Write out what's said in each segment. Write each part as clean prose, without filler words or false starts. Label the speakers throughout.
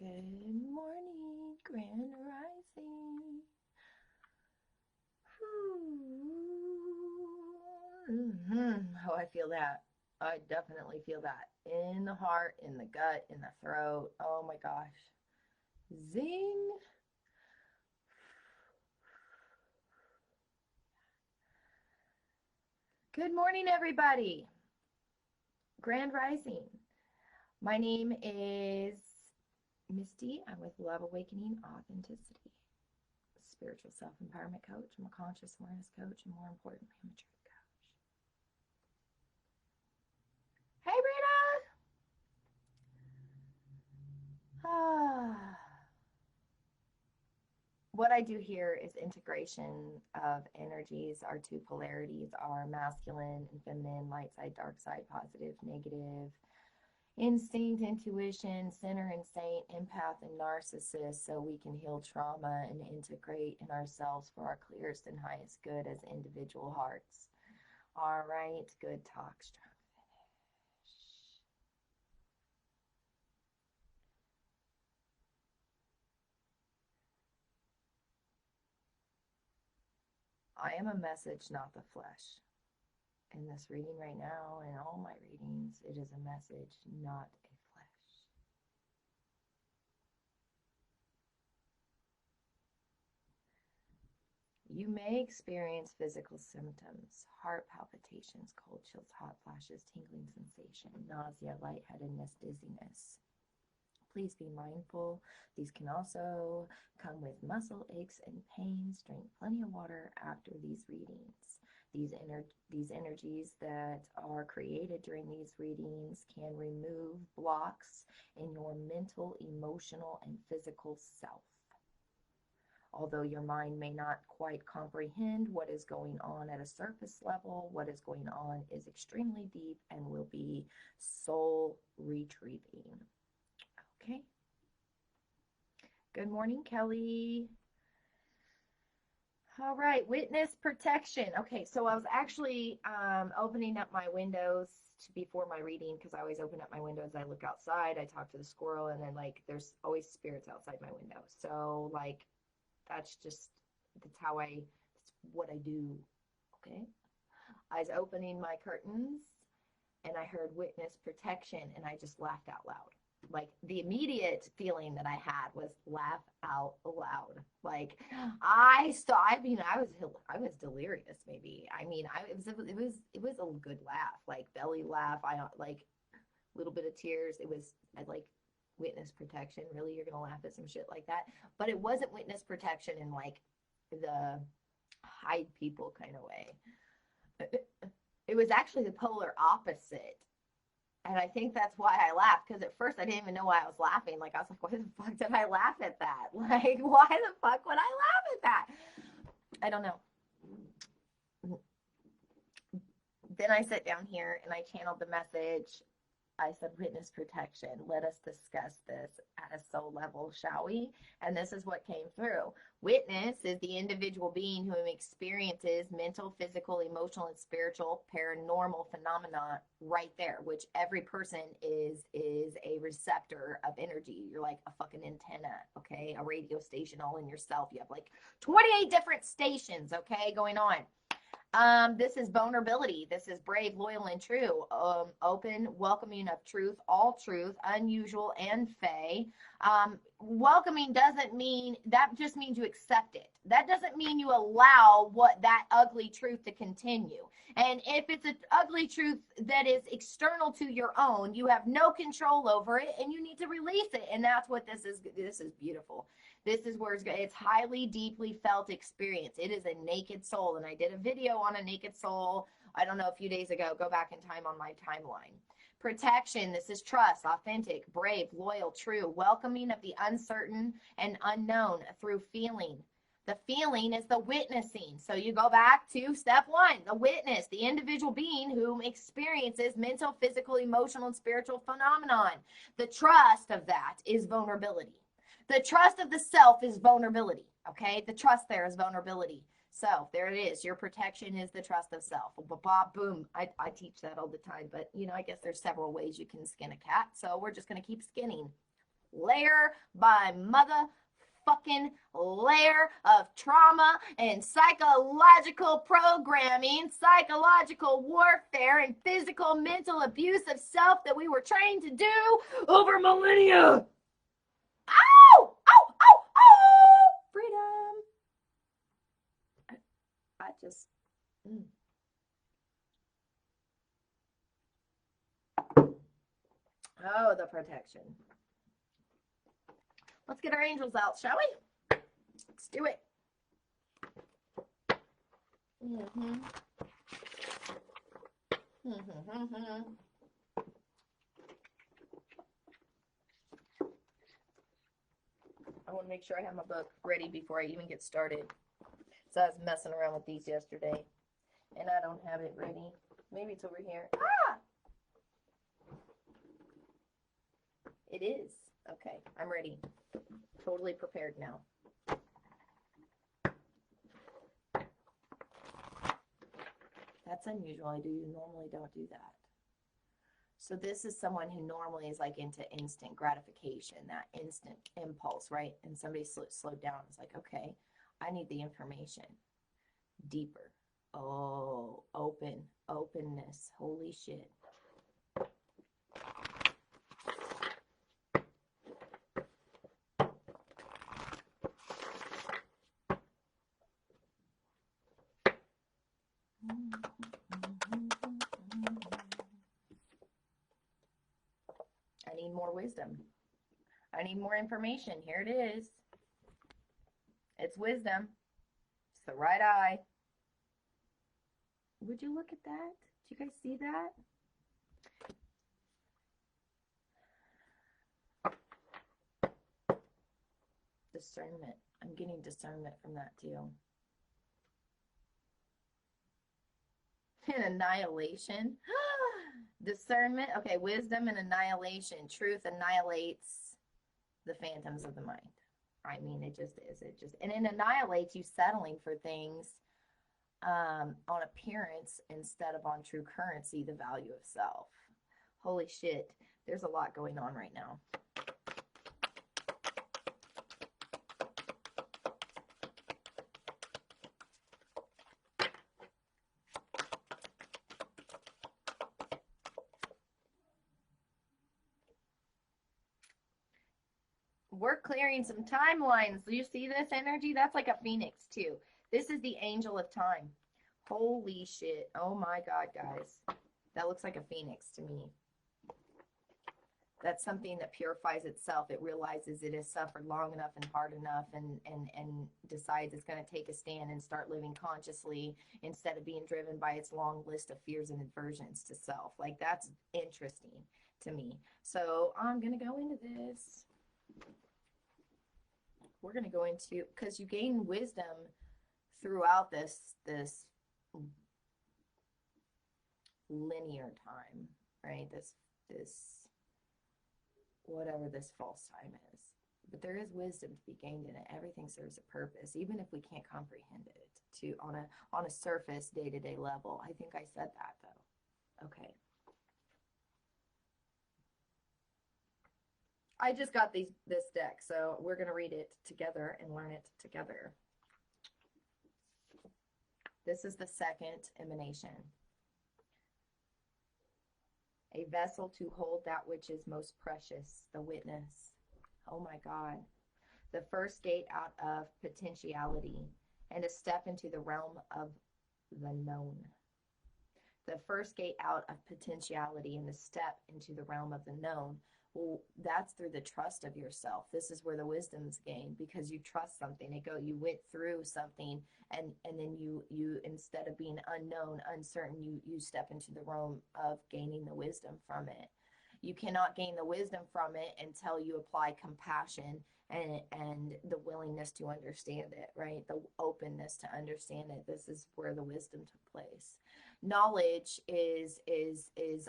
Speaker 1: Good morning, Grand Rising. Oh, I feel that. I definitely feel that in the heart, in the gut, in the throat. Oh my gosh. Zing. Good morning, everybody. Grand Rising. My name is Misty. I'm with Love Awakening Authenticity, spiritual self-empowerment coach. I'm a conscious awareness coach, and more importantly, I'm a truth coach. Hey, Rita. Ah. What I do here is integration of energies. Our two polarities are masculine and feminine, light side, dark side, positive, negative, instinct, intuition, sinner and saint, empath and narcissist, so we can heal trauma and integrate in ourselves for our clearest and highest good as individual hearts. All right, good talk, strong finish. I am a message, not the flesh. In this reading right now, in all my readings, it is a message, not a flesh. You may experience physical symptoms, heart palpitations, cold chills, hot flashes, tingling sensation, nausea, lightheadedness, dizziness. Please be mindful. These can also come with muscle aches and pains. Drink plenty of water after these readings. These energies that are created during these readings can remove blocks in your mental, emotional, and physical self. Although your mind may not quite comprehend what is going on at a surface level, what is going on is extremely deep and will be soul retrieving. Okay. Good morning, Kelly. All right, witness protection. Okay, so I was actually opening up my windows before my reading because I always open up my windows. I look outside, I talk to the squirrel, and then like there's always spirits outside my window. So like that's what I do. Okay. I was opening my curtains and I heard witness protection and I just laughed out loud. Like the immediate feeling that I had was laugh out loud. Like I was delirious maybe. It was a good laugh, like belly laugh. I like a little bit of tears. I like witness protection. Really, you're gonna laugh at some shit like that. But it wasn't witness protection in like the hide people kind of way. It was actually the polar opposite. And I think that's why I laughed, because at first I didn't even know why I was laughing. Like, I was like, why the fuck did I laugh at that? Like, why the fuck would I laugh at that? I don't know. Then I sat down here and I channeled the message. I said, witness protection. Let us discuss this at a soul level, shall we? And this is what came through. Witness is the individual being who experiences mental, physical, emotional, and spiritual paranormal phenomena right there, which every person is a receptor of energy. You're like a fucking antenna, okay? A radio station all in yourself. You have like 28 different stations, okay, going on. This is vulnerability. This is brave, loyal, and true. Open, welcoming of truth, all truth, unusual, and fey. Welcoming doesn't mean, that just means you accept it. That doesn't mean you allow that ugly truth to continue. And if it's an ugly truth that is external to your own, you have no control over it and you need to release it. And that's what this is. This is beautiful. This is where it's highly, deeply felt experience. It is a naked soul. And I did a video on a naked soul, I don't know, a few days ago. Go back in time on my timeline. Protection. This is trust, authentic, brave, loyal, true, welcoming of the uncertain and unknown through feeling. The feeling is the witnessing. So you go back to step one, the witness, the individual being who experiences mental, physical, emotional, and spiritual phenomenon. The trust of that is vulnerability. The trust of the self is vulnerability, okay? The trust there is vulnerability. So there it is. Your protection is the trust of self. Boom. I teach that all the time, but I guess there's several ways you can skin a cat. So we're just going to keep skinning. layer by motherfucking layer of trauma and psychological programming, psychological warfare, and physical, mental abuse of self that we were trained to do over millennia. Ow! Ow! Ow! Ow! Freedom. I just. Oh, the protection. Let's get our angels out, shall we? Let's do it. I want to make sure I have my book ready before I even get started. So I was messing around with these yesterday, and I don't have it ready. Maybe it's over here. Ah! It is. Okay, I'm ready. Totally prepared now. That's unusual. I normally don't do that. So this is someone who normally is like into instant gratification, that instant impulse, right? And somebody slowed down. It's like, okay, I need the information deeper. Oh, openness. Holy shit. I need more wisdom. I need more information. Here it is. It's wisdom. It's the right eye. Would you look at that? Did you guys see that? Discernment. I'm getting discernment from that too. And annihilation. Discernment. Okay, wisdom and annihilation. Truth annihilates the phantoms of the mind. I mean, it just is. And it annihilates you settling for things on appearance instead of on true currency, the value of self. Holy shit. There's a lot going on right now. We're clearing some timelines. Do you see this energy? That's like a phoenix too. This is the angel of time. Holy shit. Oh my God, guys. That looks like a phoenix to me. That's something that purifies itself. It realizes it has suffered long enough and hard enough and decides it's going to take a stand and start living consciously instead of being driven by its long list of fears and aversions to self. Like, that's interesting to me. So I'm going to go into this. We're going to go into, because you gain wisdom throughout this linear time, right? This whatever this false time is. But there is wisdom to be gained in it. Everything serves a purpose, even if we can't comprehend it on a surface day-to-day level. I think I said that though. Okay. I just got this deck, so we're going to read it together and learn it together. This is the second emanation. A vessel to hold that which is most precious, the witness. Oh my God. The first gate out of potentiality and a step into the realm of the known. The first gate out of potentiality and a step into the realm of the known. Well, that's through the trust of yourself. This is where the wisdom's gained, because you trust something. You went through something, and then you instead of being unknown, uncertain, you step into the realm of gaining the wisdom from it. You cannot gain the wisdom from it until you apply compassion and the willingness to understand it, right? The openness to understand it. This is where the wisdom took place. Knowledge is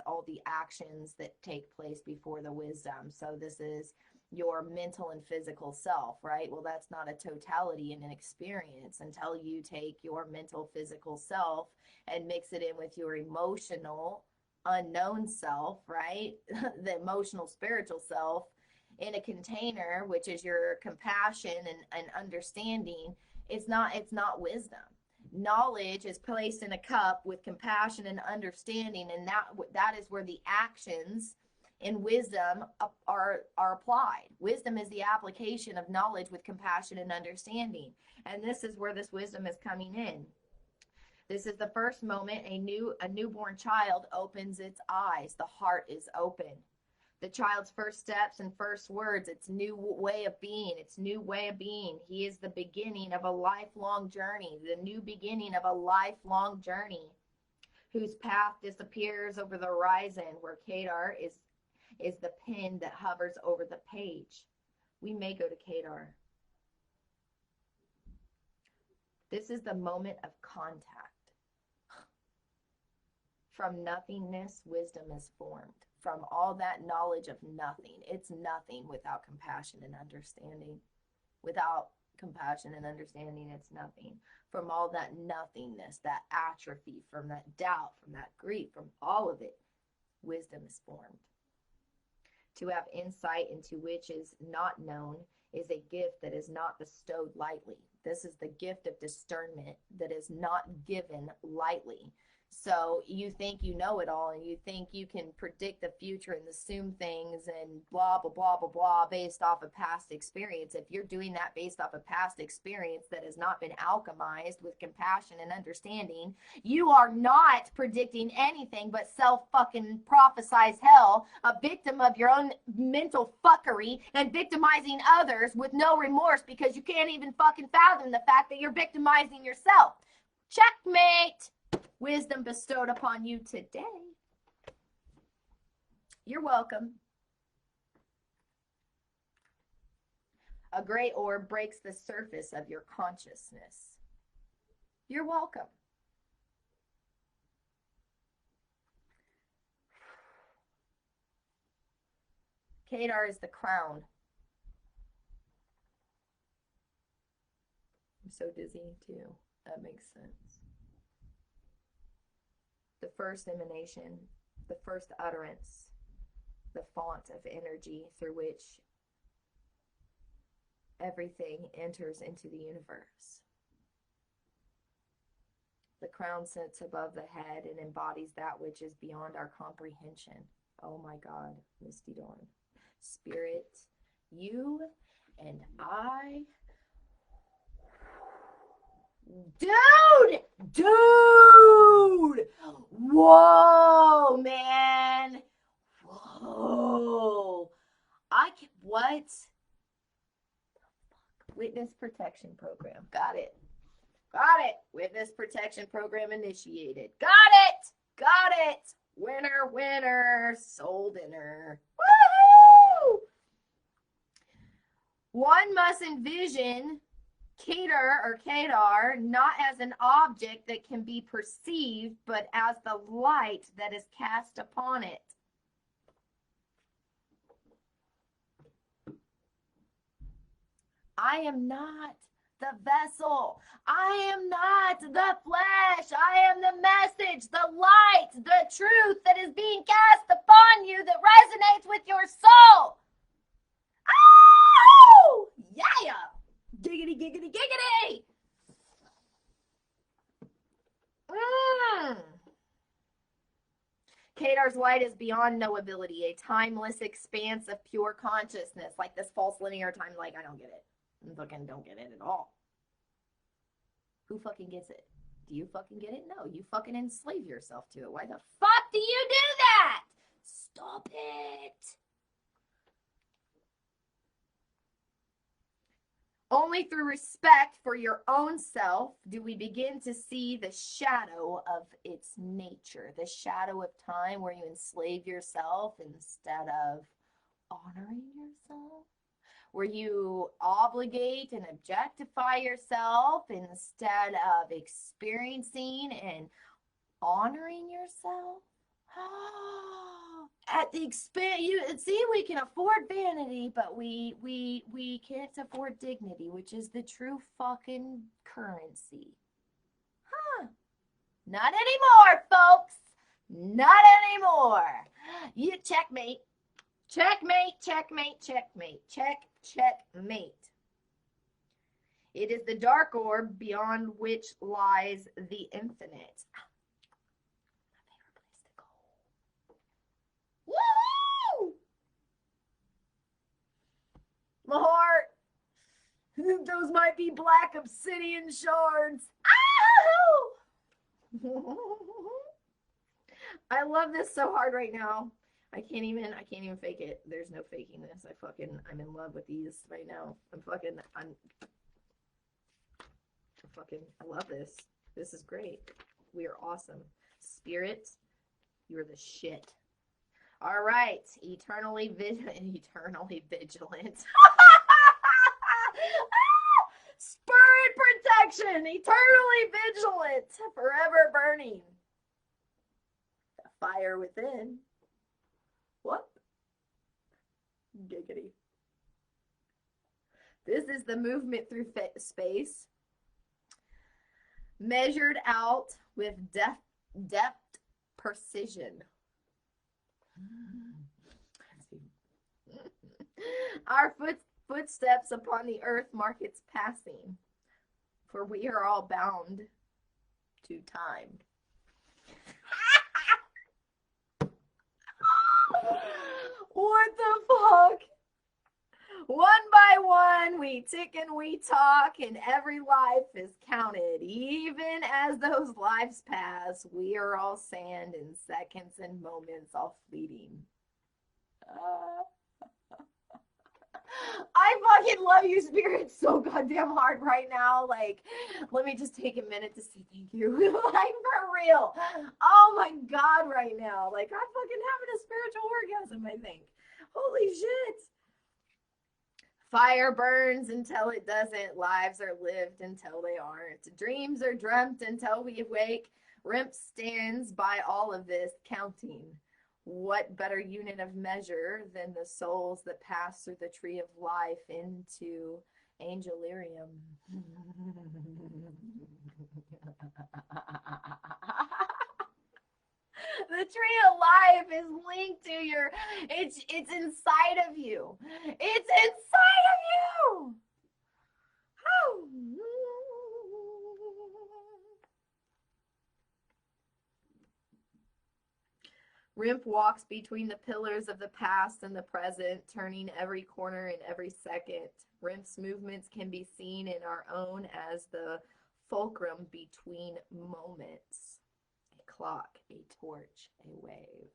Speaker 1: all the actions that take place before the wisdom. So this is your mental and physical self, right? Well, that's not a totality in an experience until you take your mental, physical self and mix it in with your emotional, unknown self, right? The emotional, spiritual self. in a container, which is your compassion and understanding, it's not wisdom. Knowledge is placed in a cup with compassion and understanding, and that is where the actions in wisdom are applied. Wisdom is the application of knowledge with compassion and understanding, and this is where this wisdom is coming in. This is the first moment a newborn child opens its eyes. The heart is open. The child's first steps and first words, its new way of being, its new way of being. He is the beginning of a lifelong journey, the new beginning of a lifelong journey, whose path disappears over the horizon, where Kedar is the pin that hovers over the page. We may go to Kedar. This is the moment of contact. From nothingness, wisdom is formed. From all that knowledge of nothing, it's nothing without compassion and understanding. Without compassion and understanding, it's nothing. From all that nothingness, that atrophy, from that doubt, from that grief, from all of it, wisdom is formed. To have insight into which is not known is a gift that is not bestowed lightly. This is the gift of discernment that is not given lightly. So you think you know it all, and you think you can predict the future and assume things and blah, blah, blah, blah, blah, based off of past experience. If you're doing that based off of past experience that has not been alchemized with compassion and understanding, you are not predicting anything but self-fucking prophesized hell, a victim of your own mental fuckery and victimizing others with no remorse, because you can't even fucking fathom the fact that you're victimizing yourself. Checkmate! Wisdom bestowed upon you today. You're welcome. A gray orb breaks the surface of your consciousness. You're welcome. Kedar is the crown. I'm so dizzy too. That makes sense. The first emanation, the first utterance, the font of energy through which everything enters into the universe. The crown sits above the head and embodies that which is beyond our comprehension. Oh my God, Misty Dawn. Spirit, you and I. Dude! Whoa, man. Whoa. What? Witness protection program. Got it. Witness protection program initiated. Got it. Winner. Soul dinner. Woohoo! One must envision Kedar not as an object that can be perceived, but as the light that is cast upon it. I am not the vessel. I am not the flesh. I am the message, the light, the truth that is being cast upon you that resonates with your soul. Oh! Yeah! Giggity, giggity, giggity! Kedar's light is beyond knowability, a timeless expanse of pure consciousness, like this false linear time. Like, I don't get it. I fucking don't get it at all. Who fucking gets it? Do you fucking get it? No, you fucking enslave yourself to it. Why the fuck do you do that? Stop it. Only through respect for your own self do we begin to see the shadow of its nature, the shadow of time where you enslave yourself instead of honoring yourself, where you obligate and objectify yourself instead of experiencing and honoring yourself. At the expense, see, we can afford vanity, but we can't afford dignity, which is the true fucking currency. Not anymore, folks. Not anymore. You checkmate. Checkmate, checkmate, checkmate, checkmate. It is the dark orb beyond which lies the infinite. My favorite place to go. Woohoo! My heart. Those might be black obsidian shards. Ow! I love this so hard right now. I can't even fake it. There's no faking this. I'm in love with these right now. I love this. This is great. We are awesome. Spirit, you're the shit. All right. Eternally vigilant. Spirit protection. Eternally vigilant. Forever burning. The fire within. What? Giggity. This is the movement through space, measured out with depth precision. Our footsteps upon the earth mark its passing, for we are all bound to time. What the fuck? One by one, we tick and we talk, and every life is counted. Even as those lives pass, we are all sand in seconds and moments, all fleeting. I fucking love you, Spirit, so goddamn hard right now. Like, let me just take a minute to say thank you. Like, for real. Oh my God, right now. Like, I'm fucking having a spiritual orgasm, I think. Holy shit. Fire burns until it doesn't. Lives are lived until they aren't. Dreams are dreamt until we awake. Rimp stands by all of this, counting. What better unit of measure than the souls that pass through the tree of life into angelarium? The tree of life is linked to your, it's inside of you. It's inside of you. Oh. Rimp walks between the pillars of the past and the present, turning every corner and every second. Rimp's movements can be seen in our own as the fulcrum between moments. A clock, a torch, a wave.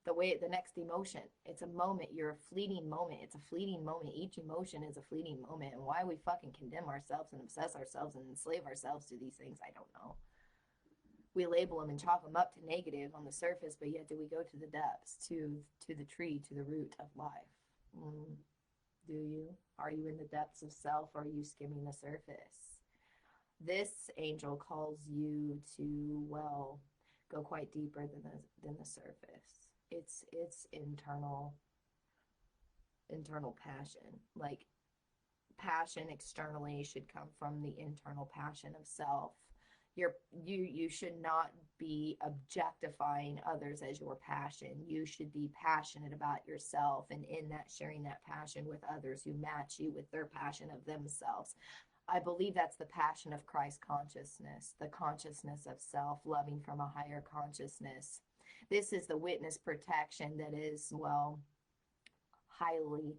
Speaker 1: The next emotion, it's a moment. You're a fleeting moment. It's a fleeting moment. Each emotion is a fleeting moment. And why we fucking condemn ourselves and obsess ourselves and enslave ourselves to these things, I don't know. We label them and chalk them up to negative on the surface, but yet do we go to the depths, to the tree, to the root of life? Do you? Are you in the depths of self, or are you skimming the surface? This angel calls you to, well, go quite deeper than the surface. It's internal passion. Like, passion externally should come from the internal passion of self. You should not be objectifying others as your passion. You should be passionate about yourself, and in that, sharing that passion with others who match you with their passion of themselves. I believe that's the passion of Christ consciousness, the consciousness of self, loving from a higher consciousness. This is the witness protection that is, well, highly,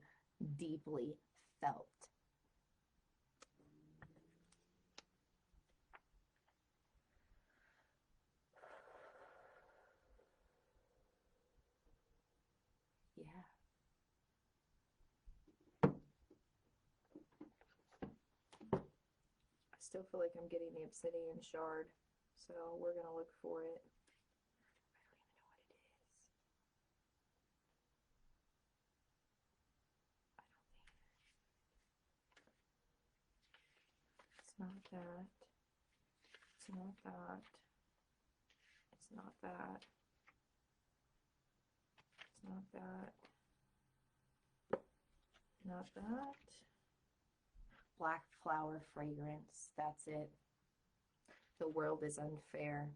Speaker 1: deeply felt. Yeah. I still feel like I'm getting the obsidian shard, so we're going to look for it. It's not that. It's not that. It's not that. It's not that. Not that. Black flower fragrance. That's it. The world is unfair.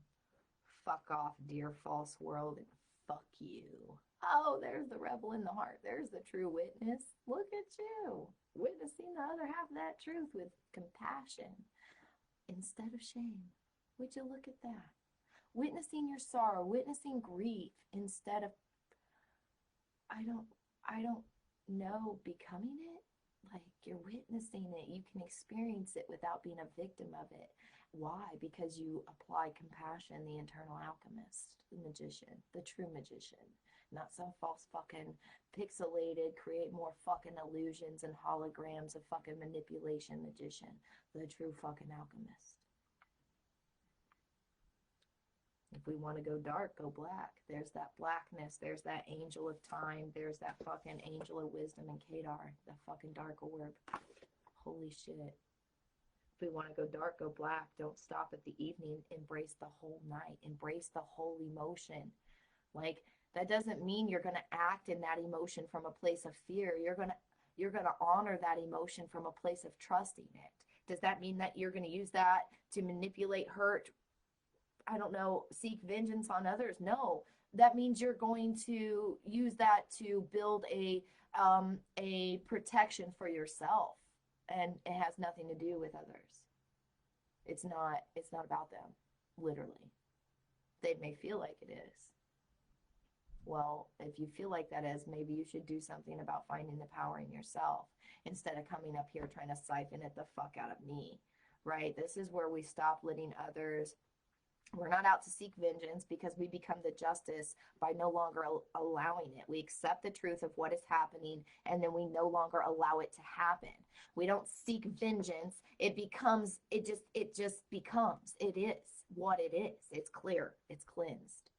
Speaker 1: fuck off, dear false world, and fuck you. Oh, there's the rebel in the heart. There's the true witness. Look at you, witnessing the other half of that truth with compassion instead of shame. Would you look at that? Witnessing your sorrow, witnessing grief instead of, I don't know, becoming it. Like, you're witnessing it. You can experience it without being a victim of it. Why? Because you apply compassion, the internal alchemist, the magician, the true magician, not some false fucking pixelated, create more fucking illusions and holograms of fucking manipulation magician, the true fucking alchemist. If we want to go dark, go black. There's that blackness. There's that angel of time. There's that fucking angel of wisdom and Kadar, the fucking dark orb. Holy shit. If we want to go dark, go black. Don't stop at the evening. Embrace the whole night. Embrace the whole emotion. Like, that doesn't mean you're going to act in that emotion from a place of fear. You're going to honor that emotion from a place of trusting it. Does that mean that you're going to use that to manipulate, hurt, I don't know, seek vengeance on others? No. That means you're going to use that to build a protection for yourself. And it has nothing to do with others. It's not about them, literally. They may feel like it is. Well, if you feel like that is, maybe you should do something about finding the power in yourself instead of coming up here trying to siphon it the fuck out of me, right? This is where we stop letting others. We're not out to seek vengeance because we become the justice by no longer allowing it. We accept the truth of what is happening and then we no longer allow it to happen. We don't seek vengeance. It just becomes. It is what it is. It's clear. It's cleansed.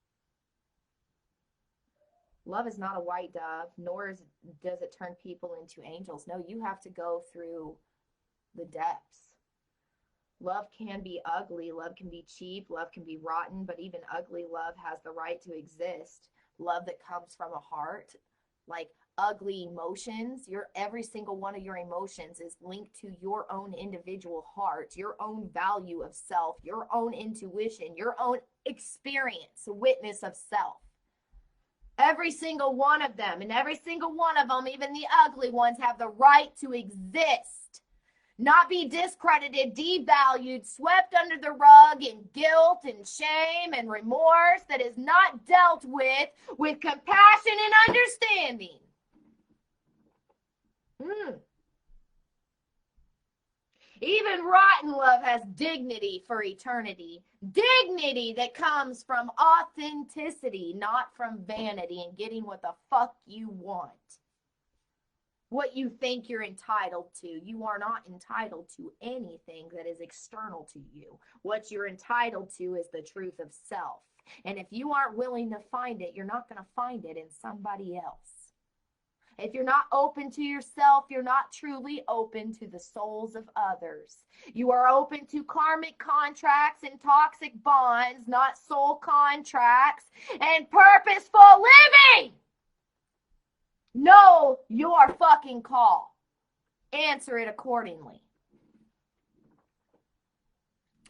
Speaker 1: Love is not a white dove, nor does it turn people into angels. No, you have to go through the depths. Love can be ugly, love can be cheap, love can be rotten, but even ugly love has the right to exist. Love that comes from a heart, like ugly emotions, every single one of your emotions is linked to your own individual heart, your own value of self, your own intuition, your own experience, witness of self. Every single one of them, and every single one of them, even the ugly ones, have the right to exist. Not be discredited, devalued, swept under the rug in guilt and shame and remorse that is not dealt with compassion and understanding. Even rotten love has dignity for eternity. Dignity that comes from authenticity, not from vanity and getting what the fuck you want. What you think you're entitled to. You are not entitled to anything that is external to you. What you're entitled to is the truth of self. And if you aren't willing to find it, you're not going to find it in somebody else. If you're not open to yourself, you're not truly open to the souls of others. You are open to karmic contracts and toxic bonds, not soul contracts and purposeful living. Know your fucking call. Answer it accordingly.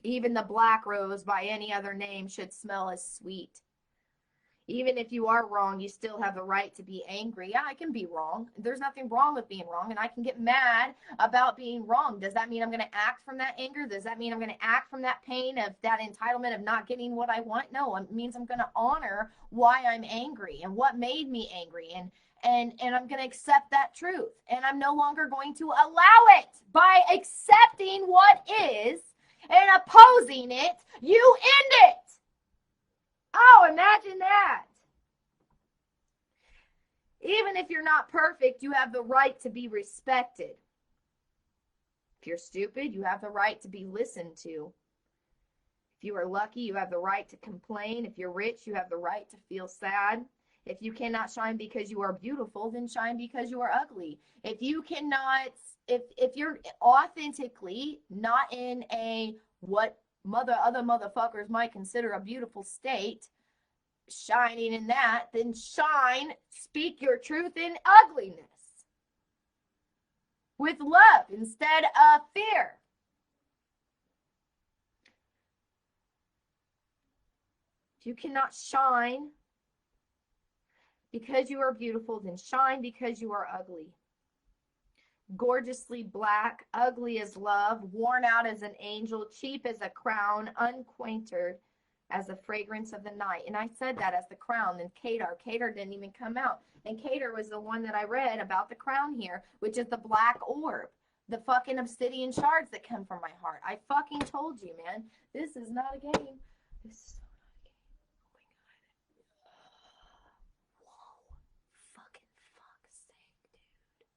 Speaker 1: Even the black rose by any other name should smell as sweet. Even if you are wrong, you still have the right to be angry. Yeah, I can be wrong. There's nothing wrong with being wrong, and I can get mad about being wrong. Does that mean I'm going to act from that anger? Does that mean I'm going to act from that pain of that entitlement of not getting what I want? No, it means I'm going to honor why I'm angry and what made me angry, and I'm going to accept that truth. And I'm no longer going to allow it. By accepting what is and opposing it, you end it. Oh, imagine that. Even if you're not perfect, you have the right to be respected. If you're stupid, you have the right to be listened to. If you are lucky, you have the right to complain. If you're rich, you have the right to feel sad. If you cannot shine because you are beautiful, then shine because you are ugly. If you cannot, if you're authentically not in a what other motherfuckers might consider a beautiful state, shining in that, then shine, speak your truth in ugliness with love instead of fear. If you cannot shine because you are beautiful, then shine because you are ugly. Gorgeously black, ugly as love, worn out as an angel, cheap as a crown, unquainted as the fragrance of the night. And I said that as the crown. And Kadar didn't even come out. And Kadar was the one that I read about the crown here, which is the black orb, the fucking obsidian shards that come from my heart. I fucking told you, man. This is not a game. This is so not a game. Oh my God. Whoa. Fucking fuck's sake, dude.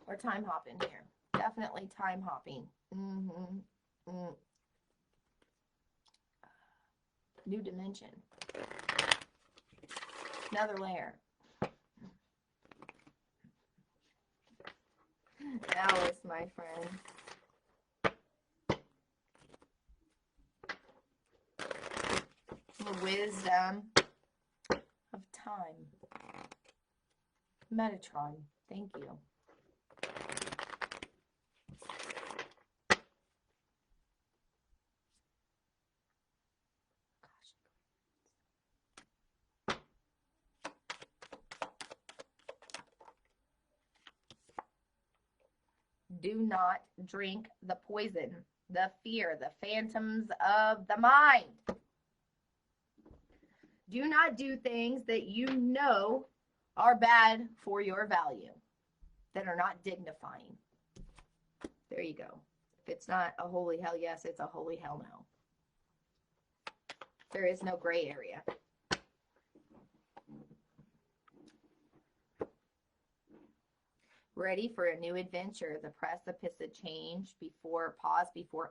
Speaker 1: We're time hopping here. Definitely time hopping. New dimension. Another layer. Alice, my friend. The wisdom of time. Metatron. Thank you. Do not drink the poison, the fear, the phantoms of the mind. Do not do things that you know are bad for your value, that are not dignifying. There you go. If it's not a holy hell yes, it's a holy hell no. There is no gray area. Ready for a new adventure, the precipice of change, before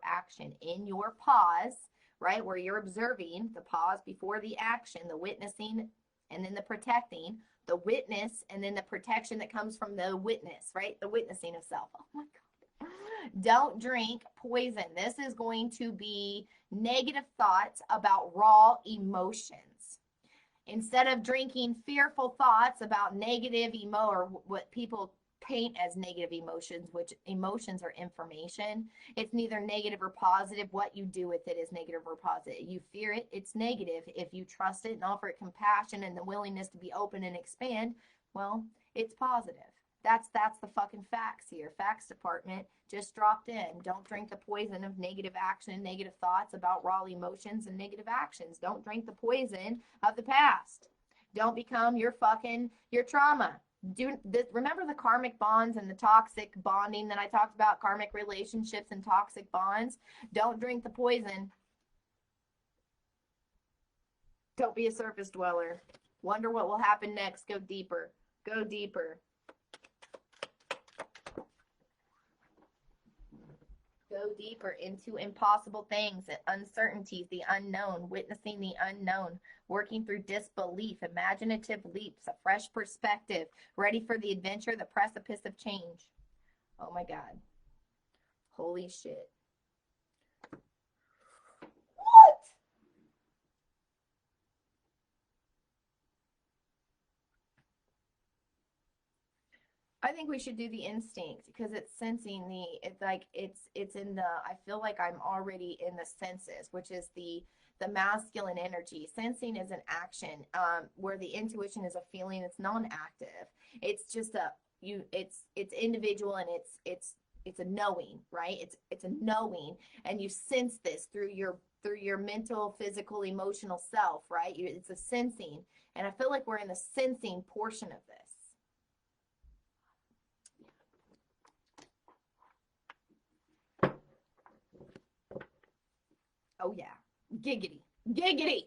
Speaker 1: action. In your pause, right, where you're observing, the pause before the action, the witnessing, and then the protecting, the witness, and then the protection that comes from the witness, right, the witnessing of self. Oh my God. Don't drink poison. This is going to be negative thoughts about raw emotions. Instead of drinking fearful thoughts about negative or what people paint as negative emotions, which emotions are information. It's neither negative or positive. What you do with it is negative or positive. You fear it, it's negative. If you trust it and offer it compassion and the willingness to be open and expand, well, it's positive. That's the fucking facts here. Facts department just dropped in. Don't drink the poison of negative action, negative thoughts about raw emotions and negative actions. Don't drink the poison of the past. Don't become your trauma. Remember the karmic bonds and the toxic bonding that I talked about, karmic relationships and toxic bonds? Don't drink the poison. Don't be a surface dweller. Wonder what will happen next. Go deeper. Go deeper. Go deeper into impossible things, uncertainties, the unknown, witnessing the unknown, working through disbelief, imaginative leaps, a fresh perspective, ready for the adventure, the precipice of change. Oh my God. Holy shit. What? I think we should do the instinct because it's sensing it's in the, I feel like I'm already in the senses, which is the masculine energy. Sensing is an action, where the intuition is a feeling. It's non-active. It's just it's individual, and it's a knowing, right? It's a knowing, and you sense this through your mental, physical, emotional self, right? It's a sensing, and I feel like we're in the sensing portion of this. Oh yeah, giggity, giggity.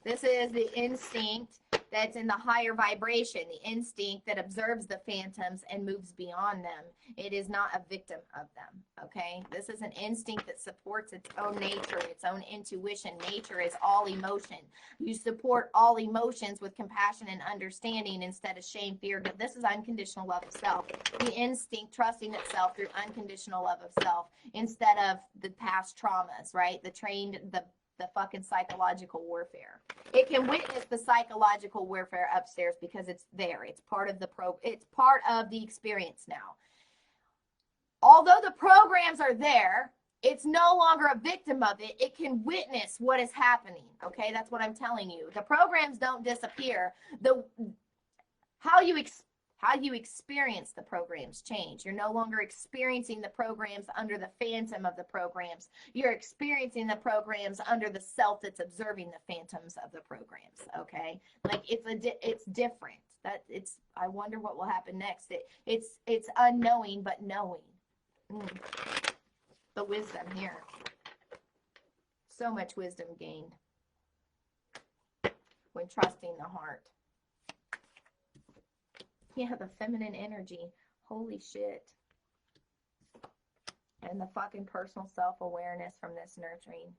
Speaker 1: This is the instinct that's in the higher vibration, the instinct that observes the phantoms and moves beyond them. It is not a victim of them, okay? This is an instinct that supports its own nature, its own intuition. Nature is all emotion. You support all emotions with compassion and understanding instead of shame, fear. This is unconditional love of self. The instinct trusting itself through unconditional love of self instead of the past traumas, right? The fucking psychological warfare. It can witness the psychological warfare upstairs because it's there. It's part of it's part of the experience now. Although the programs are there, It's no longer a victim of it. It can witness what is happening. Okay, that's what I'm telling you. The programs don't disappear. The how you experience the programs change. You're no longer experiencing the programs under the phantom of the programs. You're experiencing the programs under the self that's observing the phantoms of the programs. Okay, like it's different. That it's. I wonder what will happen next. It's unknowing but knowing. Mm. The wisdom here. So much wisdom gained when trusting the heart. Yeah, the feminine energy. Holy shit. And the fucking personal self-awareness from this nurturing,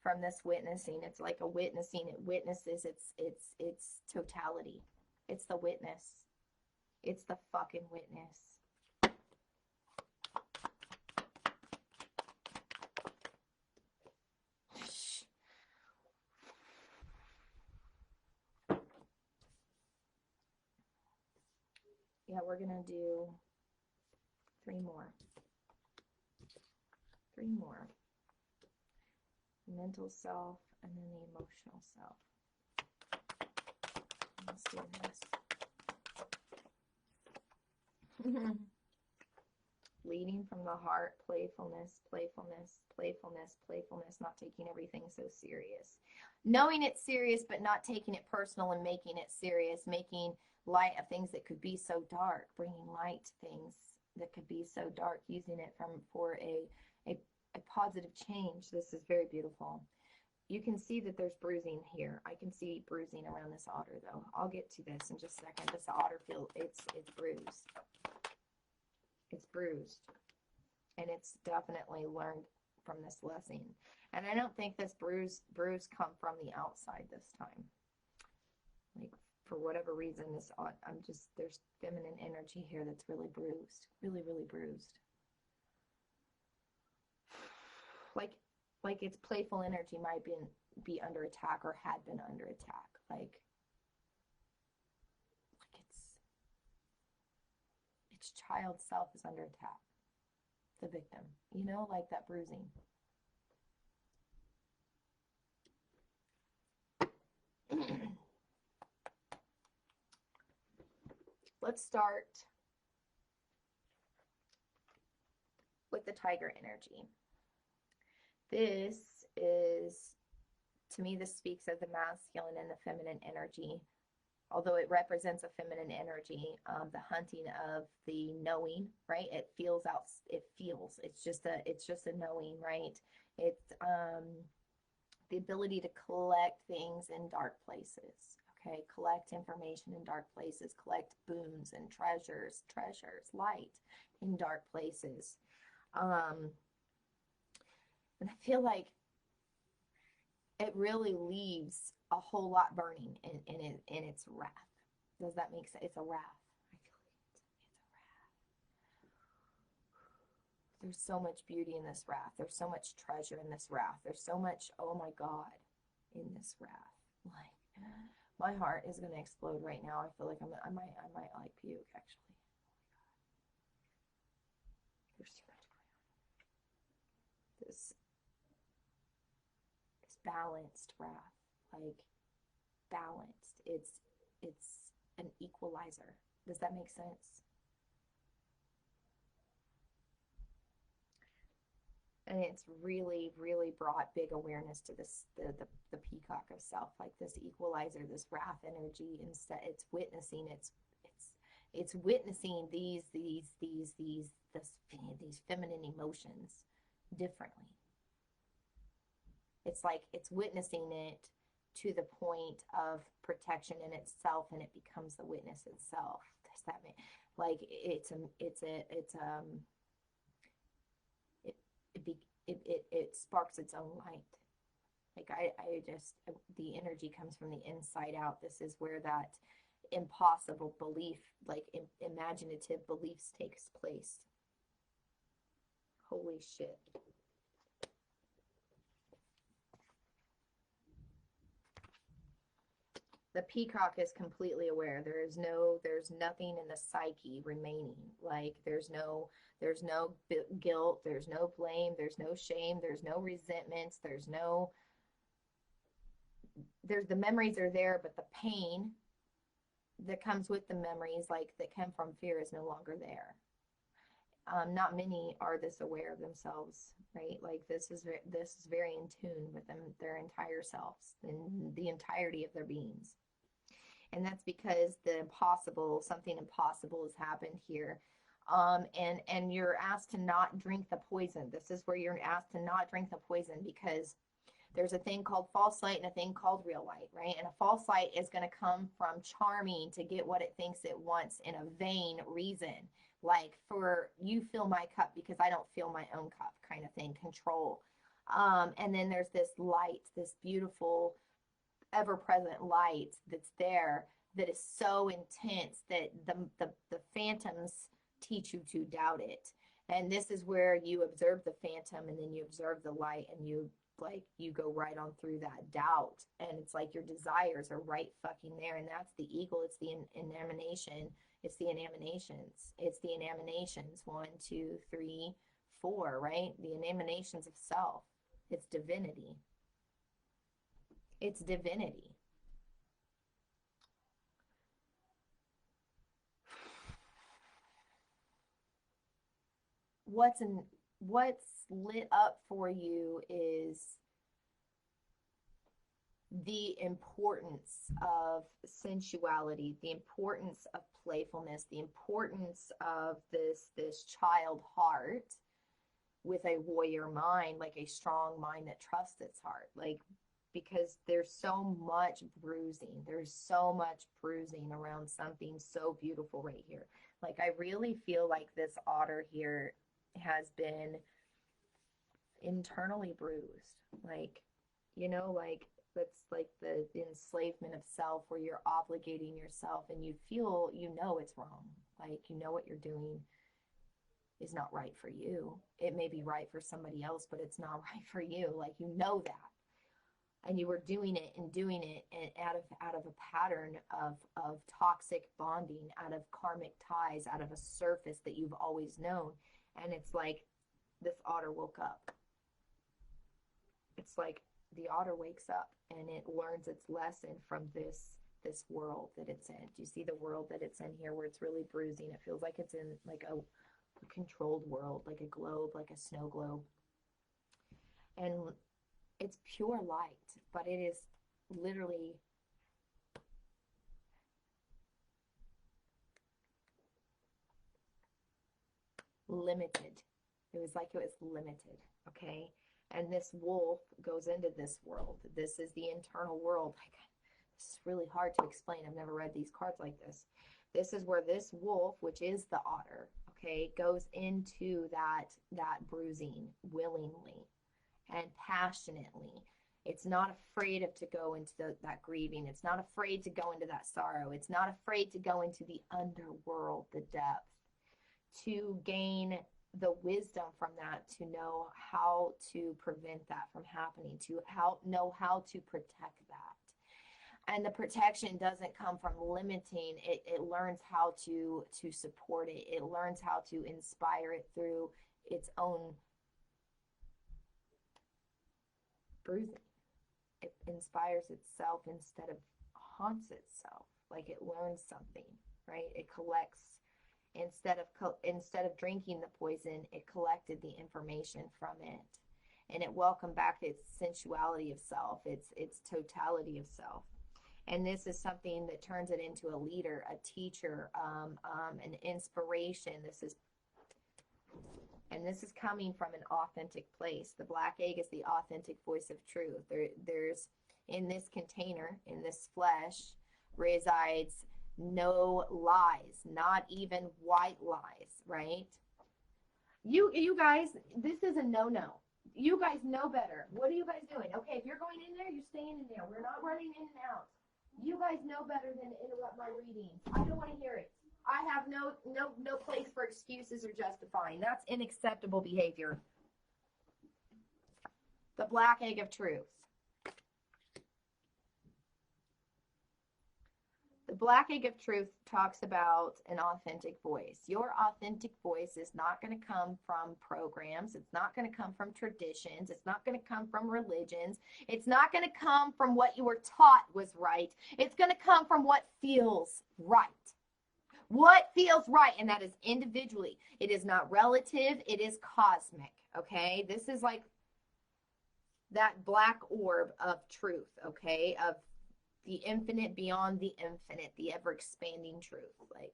Speaker 1: from this witnessing. It's like a witnessing. It witnesses its totality. It's the witness. It's the fucking witness. Yeah, we're going to do 3 more. 3 more. Mental self and then the emotional self. Let's do this. Leading from the heart, playfulness, playfulness, playfulness, playfulness, not taking everything so serious. Knowing it's serious, but not taking it personal and making it serious, making light of things that could be so dark, bringing light to things that could be so dark, using it for a positive change. This is very beautiful. You can see that there's bruising here. I can see bruising around this otter, though. I'll get to this in just a second. This otter feel it's bruised. It's bruised, and it's definitely learned from this lesson. And I don't think this bruise come from the outside this time. Like, for whatever reason, there's feminine energy here that's really bruised, really, really bruised. Like its playful energy might be under attack or had been under attack. Like its child self is under attack. The victim, like that bruising. Let's start with the tiger energy. This is, to me, this speaks of the masculine and the feminine energy. Although it represents a feminine energy, the hunting of the knowing, right? It feels out. It feels. It's just a knowing, right? It's the ability to collect things in dark places. Okay, collect information in dark places, collect boons and treasures, light in dark places. And I feel like it really leaves a whole lot burning in its wrath. Does that make sense? It's a wrath. I feel like it's a wrath. There's so much beauty in this wrath. There's so much treasure in this wrath. There's so much, oh my God, in this wrath. Like, my heart is going to explode right now. I feel like I might like puke, actually. There's too much going on. This balanced wrath, like balanced. It's an equalizer. Does that make sense? And it's really, really brought big awareness to this, the peacock of self, like this equalizer, this wrath energy. Instead, it's witnessing, it's witnessing these feminine emotions differently. It's like it's witnessing it to the point of protection in itself, and it becomes the witness itself. Does that mean, like, it sparks its own light. Like I just, the energy comes from the inside out. This is where that impossible belief, like imaginative beliefs, takes place. Holy shit. The peacock is completely aware. There's nothing in the psyche remaining. Like there's no guilt, there's no blame, there's no shame, there's no resentments, there's the memories are there, but the pain that comes with the memories, like that come from fear, is no longer there. Not many are this aware of themselves, right? Like this is very in tune with them, their entire selves and the entirety of their beings. And that's because something impossible has happened here. And you're asked to not drink the poison. This is where you're asked to not drink the poison, because there's a thing called false light and a thing called real light, right? And a false light is going to come from charming to get what it thinks it wants in a vain reason. Like, for you fill my cup because I don't fill my own cup, kind of thing, control. And then there's this light, this beautiful, ever-present light that's there, that is so intense that the phantoms teach you to doubt it. And this is where you observe the phantom, and then you observe the light, and you go right on through that doubt. And it's like your desires are right fucking there. And that's the eagle. It's the emanation. It's the emanations. It's the emanations. 1, 2, 3, 4, right? The emanations of self. It's divinity. It's divinity. What's lit up for you is the importance of sensuality, the importance of playfulness, the importance of this child heart with a warrior mind, like a strong mind that trusts its heart. Like, because there's so much bruising. There's so much bruising around something so beautiful right here. Like, I really feel like this otter here has been internally bruised. Like, like that's like the enslavement of self, where you're obligating yourself and you feel, it's wrong. Like, what you're doing is not right for you. It may be right for somebody else, but it's not right for you. Like, that. And you were doing it and out of a pattern of toxic bonding, out of karmic ties, out of a surface that you've always known. And it's like this otter woke up. It's like the otter wakes up and it learns its lesson from this world that it's in. Do you see the world that it's in here, where it's really bruising? It feels like it's in like a controlled world, like a globe, like a snow globe. And it's pure light, but it is literally limited. It was like it was limited, okay? And this wolf goes into this world. This is the internal world. This is really hard to explain. I've never read these cards like this. This is where this wolf, which is the otter, okay, goes into that bruising willingly and passionately. It's not afraid to go into that grieving. It's not afraid to go into that sorrow. It's not afraid to go into the underworld, the depth, to gain the wisdom from that, to know how to prevent that from happening, to know how to protect that. And the protection doesn't come from limiting. It learns how to support it. It learns how to inspire it through its own bruising. It inspires itself instead of haunts itself. Like, it learns something, right? It collects. Instead of drinking the poison, it collected the information from it, and it welcomed back its sensuality of self, its totality of self. And this is something that turns it into a leader, a teacher, an inspiration. This is coming from an authentic place. The black egg is the authentic voice of truth. There's in this container, in this flesh, resides no lies, not even white lies, right? You guys, this is a no-no. You guys know better. What are you guys doing? Okay, if you're going in there, you're staying in there. We're not running in and out. You guys know better than to interrupt my readings. I don't want to hear it. I have no place for excuses or justifying. That's unacceptable behavior. The black egg of truth. The Black Egg of Truth talks about an authentic voice. Your authentic voice is not going to come from programs. It's not going to come from traditions. It's not going to come from religions. It's not going to come from what you were taught was right. It's going to come from what feels right. What feels right, and that is individually. It is not relative. It is cosmic, okay? This is like that black orb of truth, okay, of the infinite beyond the infinite, the ever-expanding truth, like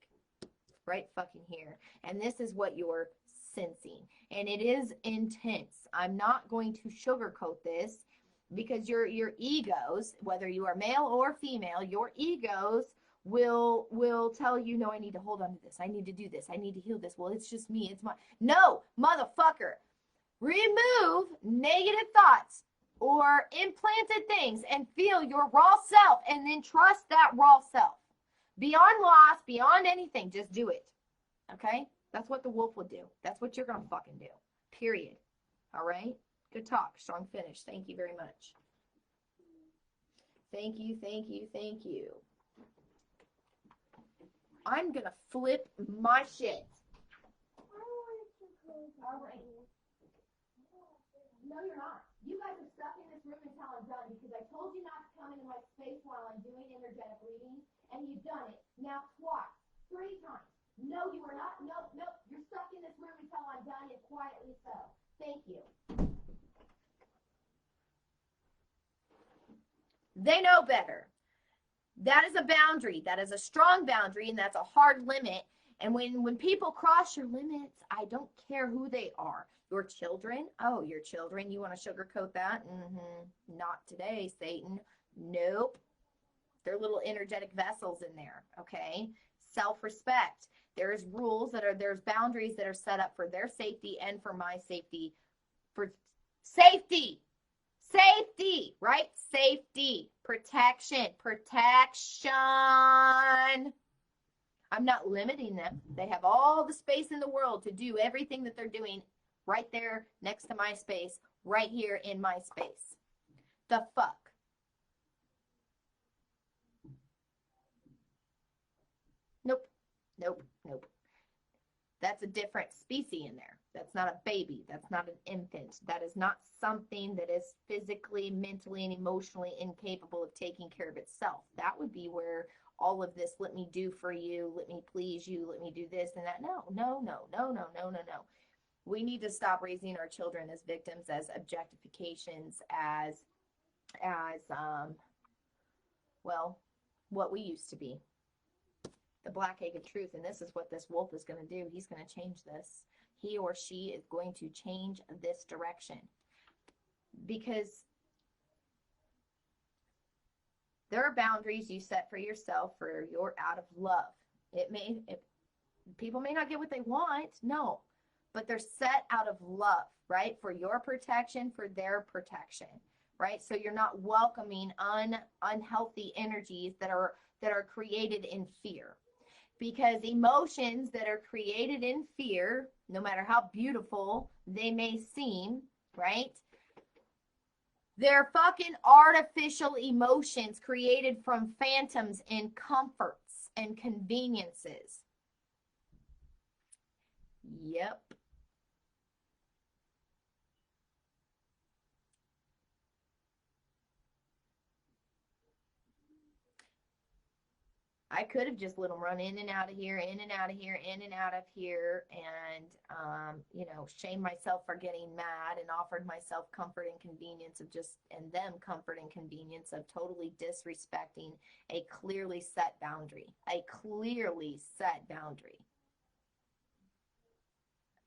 Speaker 1: right fucking here. And this is what you're sensing. And it is intense. I'm not going to sugarcoat this because your egos, whether you are male or female, your egos will tell you, no, I need to hold on to this. I need to do this. I need to heal this. Well, it's just me. It's my... No, motherfucker. Remove negative thoughts or implanted things and feel your raw self, and then trust that raw self. Beyond loss, beyond anything, just do it. Okay? That's what the wolf would do. That's what you're going to fucking do. Period. All right? Good talk. Strong finish. Thank you very much. Thank you, thank you, thank you. I'm going to flip my shit. All right. No, you're not. You guys are stuck in this room until I'm done because I told you not to come into my space while I'm doing energetic readings, and you've done it now twice, 3 times. No, you are not. Nope, nope. You're stuck in this room until I'm done, and quietly so. Thank you. They know better. That is a boundary. That is a strong boundary, and that's a hard limit. And when people cross your limits, I don't care who they are. Your children? Oh, your children. You want to sugarcoat that? Not today, Satan. Nope. They're little energetic vessels in there, okay? Self-respect. There's rules there's boundaries that are set up for their safety and for my safety. For safety. Safety, right? Safety. Protection. Protection. I'm not limiting them. They have all the space in the world to do everything that they're doing right there next to my space, right here in my space. The fuck? Nope. Nope. Nope. That's a different species in there. That's not a baby. That's not an infant. That is not something that is physically, mentally, and emotionally incapable of taking care of itself. That would be where all of this, let me do for you, let me please you, let me do this and that. No, no, no, no, no, no, no, no. We need to stop raising our children as victims, as objectifications, as well, what we used to be. The Black Egg of Truth, and this is what this wolf is going to do. He's going to change this. He or she is going to change this direction, because there are boundaries you set for yourself for your out of love. People may not get what they want, no, but they're set out of love, right? For your protection, for their protection, right? So you're not welcoming unhealthy energies that are created in fear. Because emotions that are created in fear, no matter how beautiful they may seem, right? They're fucking artificial emotions created from phantoms and comforts and conveniences. Yep. I could have just let them run in and out of here, in and out of here, in and out of here, and, shamed myself for getting mad and offered myself comfort and convenience and them comfort and convenience of totally disrespecting a clearly set boundary,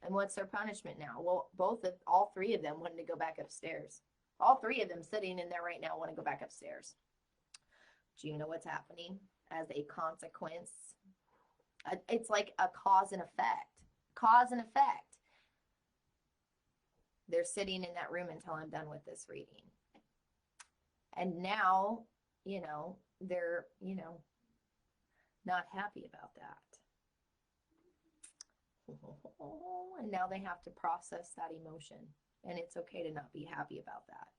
Speaker 1: And what's their punishment now? Well, all 3 of them wanted to go back upstairs. All 3 of them sitting in there right now want to go back upstairs. Do you know what's happening? As a consequence, it's like a cause and effect. They're sitting in that room until I'm done with this reading, and now they're not happy about that, and now they have to process that emotion, and it's okay to not be happy about that.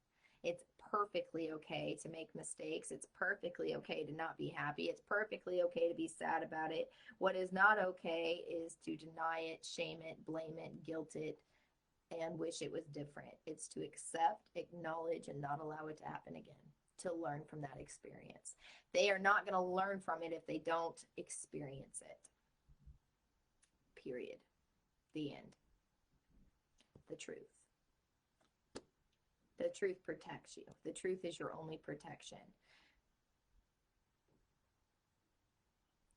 Speaker 1: It's perfectly okay to make mistakes. It's perfectly okay to not be happy. It's perfectly okay to be sad about it. What is not okay is to deny it, shame it, blame it, guilt it, and wish it was different. It's to accept, acknowledge, and not allow it to happen again, to learn from that experience. They are not going to learn from it if they don't experience it. Period. The end. The truth. The truth protects you. The truth is your only protection.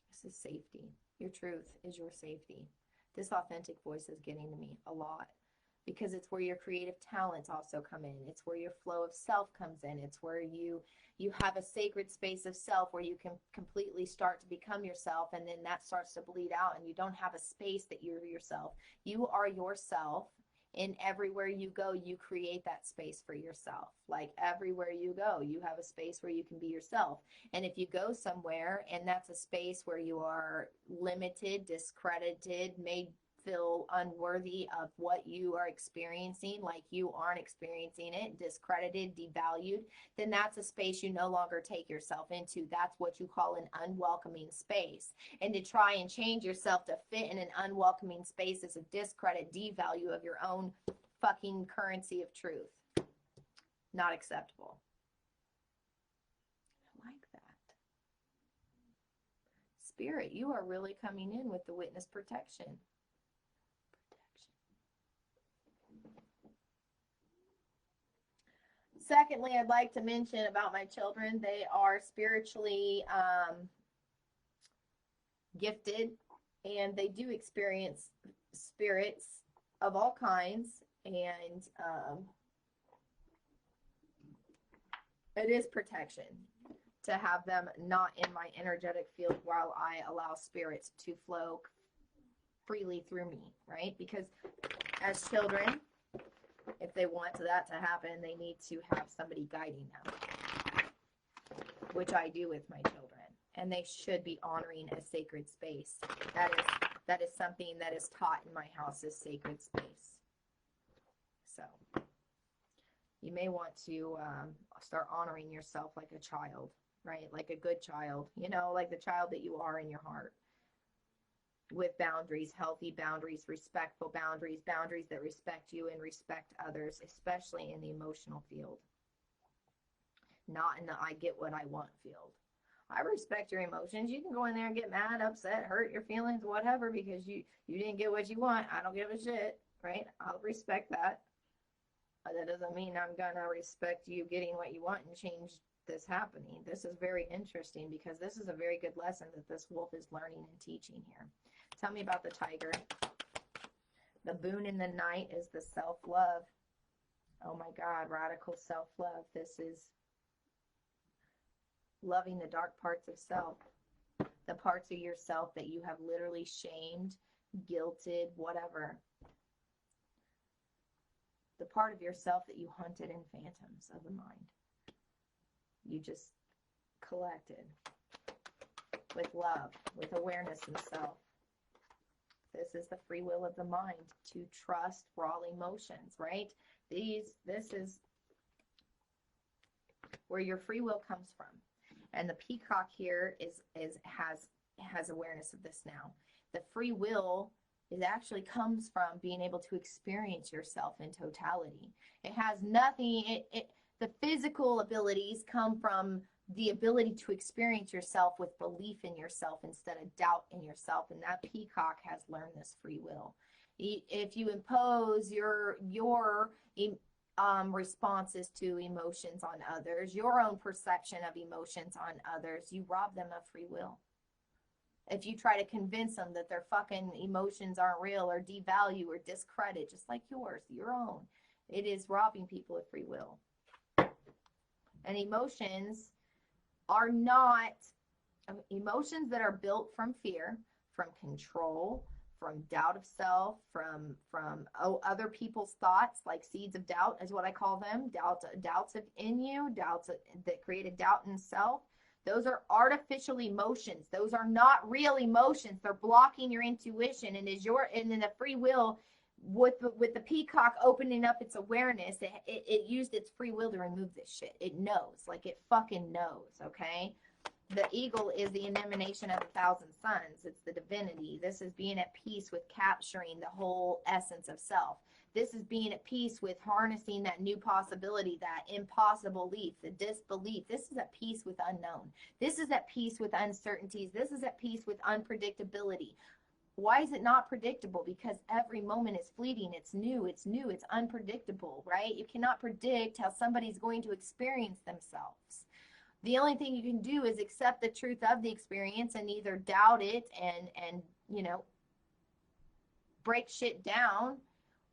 Speaker 1: This is safety. Your truth is your safety. This authentic voice is getting to me a lot because it's where your creative talents also come in. It's where your flow of self comes in. It's where you have a sacred space of self where you can completely start to become yourself, and then that starts to bleed out and you don't have a space that you're yourself. You are yourself. And everywhere you go, you create that space for yourself. Like everywhere you go, you have a space where you can be yourself. And if you go somewhere and that's a space where you are limited, discredited, made feel unworthy of what you are experiencing, like you aren't experiencing it, discredited, devalued, then that's a space you no longer take yourself into. That's what you call an unwelcoming space. And to try and change yourself to fit in an unwelcoming space is a discredit, devalue of your own fucking currency of truth. Not acceptable. I like that. Spirit, you are really coming in with the witness protection. Secondly, I'd like to mention about my children. They are spiritually gifted, and they do experience spirits of all kinds, and it is protection to have them not in my energetic field while I allow spirits to flow freely through me, right? Because as children, if they want that to happen, they need to have somebody guiding them, which I do with my children. And they should be honoring a sacred space. That is something that is taught in my house, is sacred space. So you may want to start honoring yourself like a child, right? Like a good child, you know, like the child that you are in your heart. With boundaries, healthy boundaries, respectful boundaries, boundaries that respect you and respect others, especially in the emotional field. Not in the I get what I want field. I respect your emotions. You can go in there and get mad, upset, hurt your feelings, whatever, because you didn't get what you want. I don't give a shit, right? I'll respect that. But that doesn't mean I'm going to respect you getting what you want and change this happening. This is very interesting because this is a very good lesson that this wolf is learning and teaching here. Tell me about the tiger. The boon in the night is the self-love. Oh my God, radical self-love. This is loving the dark parts of self. The parts of yourself that you have literally shamed, guilted, whatever. The part of yourself that you hunted in phantoms of the mind. You just collected with love, with awareness and self. This is the free will of the mind to trust raw emotions, right? This is where your free will comes from. And the peacock here has awareness of this now. The free will actually comes from being able to experience yourself in totality. It has nothing, the physical abilities come from the ability to experience yourself with belief in yourself instead of doubt in yourself. And that peacock has learned this free will. If you impose your responses to emotions on others, your own perception of emotions on others, you rob them of free will. If you try to convince them that their fucking emotions aren't real or devalue or discredit, just like yours, your own, it is robbing people of free will. And emotions are not emotions that are built from fear, from control, from doubt of self, from other people's thoughts, like seeds of doubt is what I call them. Doubts in you, doubts that create a doubt in self. Those are artificial emotions. Those are not real emotions. They're blocking your intuition, and then the free will with the peacock opening up its awareness, it used its free will to remove this shit. It knows, like it fucking knows, okay? The eagle is the emanation of 1,000 suns. It's the divinity. This is being at peace with capturing the whole essence of self. This is being at peace with harnessing that new possibility, that impossible belief, the disbelief. This is at peace with unknown. This is at peace with uncertainties. This is at peace with unpredictability. Why is it not predictable? Because every moment is fleeting. It's new. It's unpredictable, right? You cannot predict how somebody's going to experience themselves. The only thing you can do is accept the truth of the experience and either doubt it and you know, break shit down,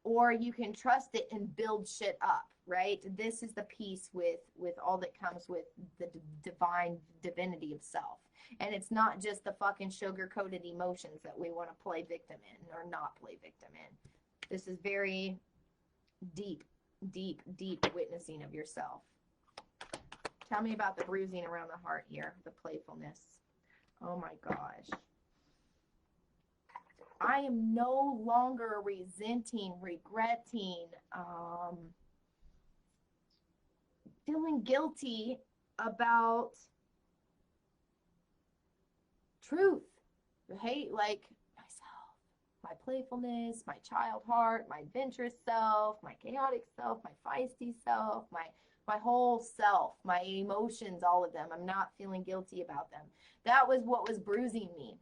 Speaker 1: or you can trust it and build shit up, right? This is the peace with all that comes with the divine divinity of self. And it's not just the fucking sugar-coated emotions that we want to play victim in or not play victim in. This is very deep, deep, deep witnessing of yourself. Tell me about the bruising around the heart here, the playfulness. Oh my gosh. I am no longer resenting, regretting, feeling guilty about truth. Hate, like myself, my playfulness, my child heart, my adventurous self, my chaotic self, my feisty self, my whole self, my emotions, all of them. I'm not feeling guilty about them. That was what was bruising me.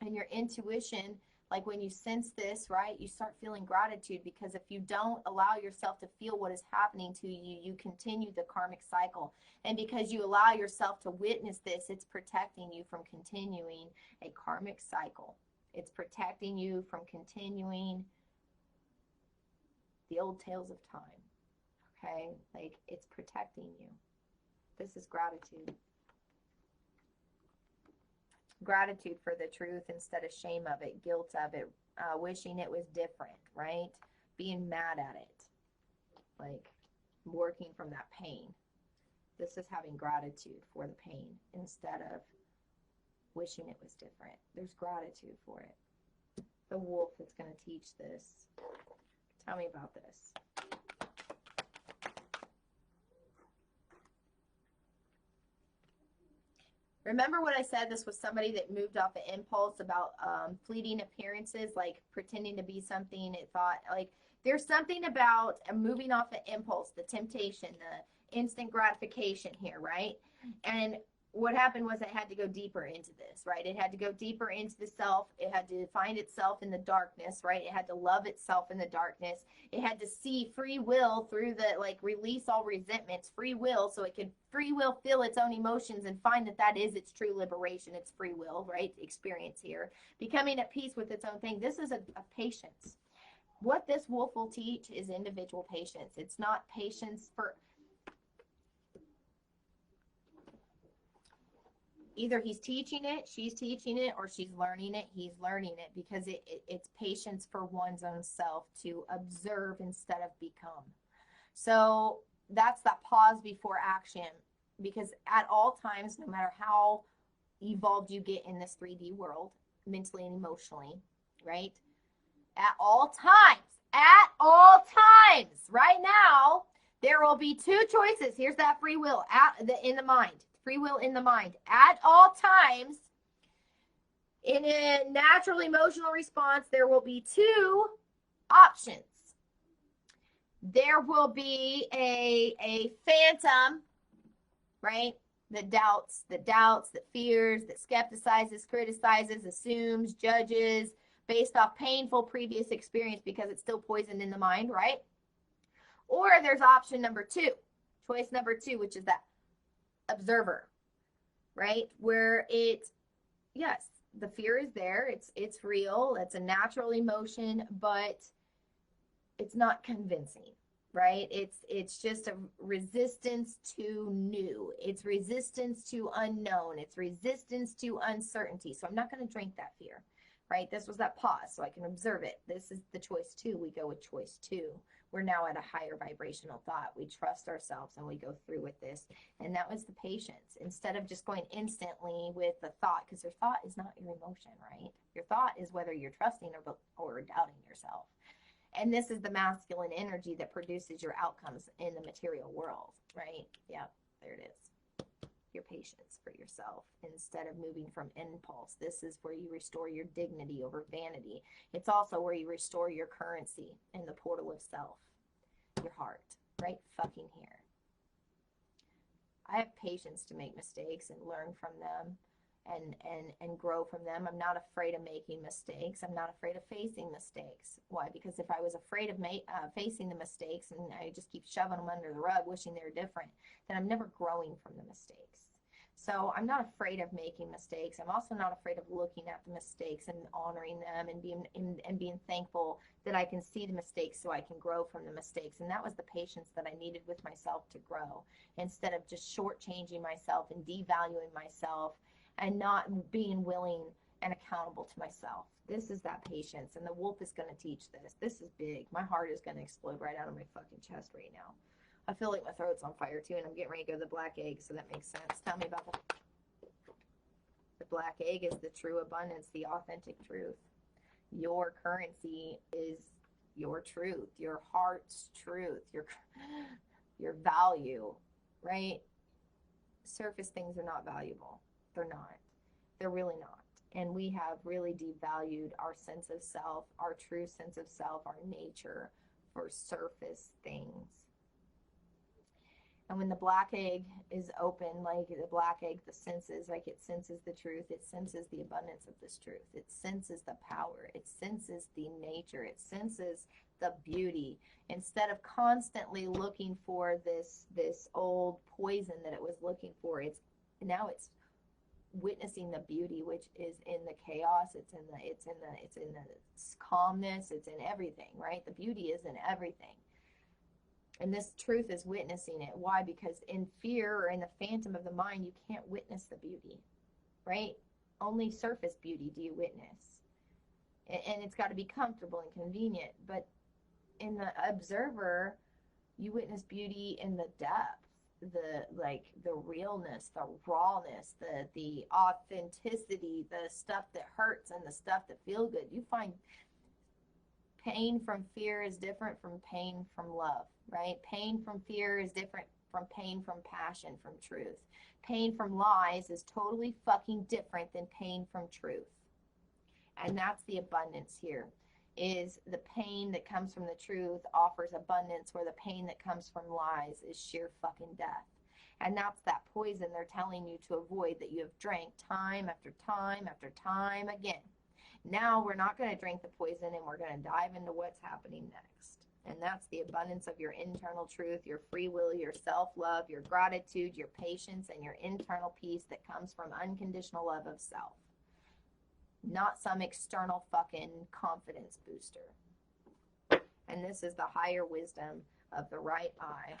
Speaker 1: And your intuition, like when you sense this, right, you start feeling gratitude, because if you don't allow yourself to feel what is happening to you, you continue the karmic cycle. And because you allow yourself to witness this, it's protecting you from continuing a karmic cycle. It's protecting you from continuing the old tales of time. Okay? Like, it's protecting you. This is gratitude. Gratitude for the truth instead of shame of it, guilt of it, wishing it was different, right? Being mad at it, like working from that pain. This is having gratitude for the pain instead of wishing it was different. There's gratitude for it. The wolf is going to teach this. Tell me about this. Remember what I said? This was somebody that moved off an impulse about fleeting appearances, like pretending to be something it thought. Like, there's something about moving off an impulse, the temptation, the instant gratification here, right? And what happened was it had to go deeper into this, right? It had to go deeper into the self. It had to find itself in the darkness, right? It had to love itself in the darkness. It had to see free will through the, like, release all resentments, free will, so it could free will feel its own emotions and find that that is its true liberation, its free will, right? Experience here. Becoming at peace with its own thing. This is a patience. What this wolf will teach is individual patience. It's not patience for... Either he's teaching it, she's teaching it, or she's learning it, he's learning it, because it's patience for one's own self to observe instead of become. So that's that pause before action, because at all times, no matter how evolved you get in this 3D world, mentally and emotionally, right? At all times, right now, there will be two choices. Here's that free will in the mind. Free will in the mind. At all times, in a natural emotional response, there will be two options. There will be a phantom, right? That doubts, that fears, that skepticizes, criticizes, assumes, judges, based off painful previous experience, because it's still poisoned in the mind, right? Or there's option number two, choice number two, which is that observer, right? Where yes, the fear is there, it's real, it's a natural emotion, but it's not convincing, right? It's just a resistance to new, it's resistance to unknown, it's resistance to uncertainty. So I'm not going to drink that fear, right? This was that pause so I can observe it. This is the choice two. We go with choice two. We're now at a higher vibrational thought. We trust ourselves and we go through with this. And that was the patience. Instead of just going instantly with the thought, because your thought is not your emotion, right? Your thought is whether you're trusting or doubting yourself. And this is the masculine energy that produces your outcomes in the material world, right? Yep, there it is. Your patience for yourself instead of moving from impulse. This is where you restore your dignity over vanity. It's also where you restore your currency in the portal of self, your heart, right fucking here. I have patience to make mistakes and learn from them and grow from them. I'm not afraid of making mistakes. I'm not afraid of facing mistakes. Why? Because if I was afraid of facing the mistakes and I just keep shoving them under the rug, wishing they were different, then I'm never growing from the mistakes. So I'm not afraid of making mistakes. I'm also not afraid of looking at the mistakes and honoring them and being thankful that I can see the mistakes so I can grow from the mistakes. And that was the patience that I needed with myself to grow, instead of just shortchanging myself and devaluing myself and not being willing and accountable to myself. This is that patience, and the wolf is going to teach this. This is big. My heart is going to explode right out of my fucking chest right now. I feel like my throat's on fire too, and I'm getting ready to go to the black egg, so that makes sense. Tell me about the black egg. Is the true abundance, the authentic truth. Your currency is your truth, your heart's truth, your value, right? Surface things are not valuable. They're not. They're really not. And we have really devalued our sense of self, our true sense of self, our nature, for surface things. And when the black egg is open, like the black egg, the senses, like it senses the truth, it senses the abundance of this truth, it senses the power, it senses the nature, it senses the beauty. Instead of constantly looking for this old poison that it was looking for, it's witnessing the beauty, which is in the chaos. It's in the calmness. It's in everything, right? The beauty is in everything. And this truth is witnessing it. Why? Because in fear or in the phantom of the mind, you can't witness the beauty, right? Only surface beauty do you witness. And it's got to be comfortable and convenient. But in the observer, you witness beauty in the depth, the realness, the rawness, the authenticity, the stuff that hurts and the stuff that feel good. You find pain from fear is different from pain from love, right? Pain from fear is different from pain from passion, from truth. Pain from lies is totally fucking different than pain from truth. And that's the abundance here, is the pain that comes from the truth offers abundance, where the pain that comes from lies is sheer fucking death. And that's that poison they're telling you to avoid, that you have drank time after time after time again. Now we're not going to drink the poison, and we're going to dive into what's happening next. And that's the abundance of your internal truth, your free will, your self-love, your gratitude, your patience, and your internal peace that comes from unconditional love of self. Not some external fucking confidence booster. And this is the higher wisdom of the right eye.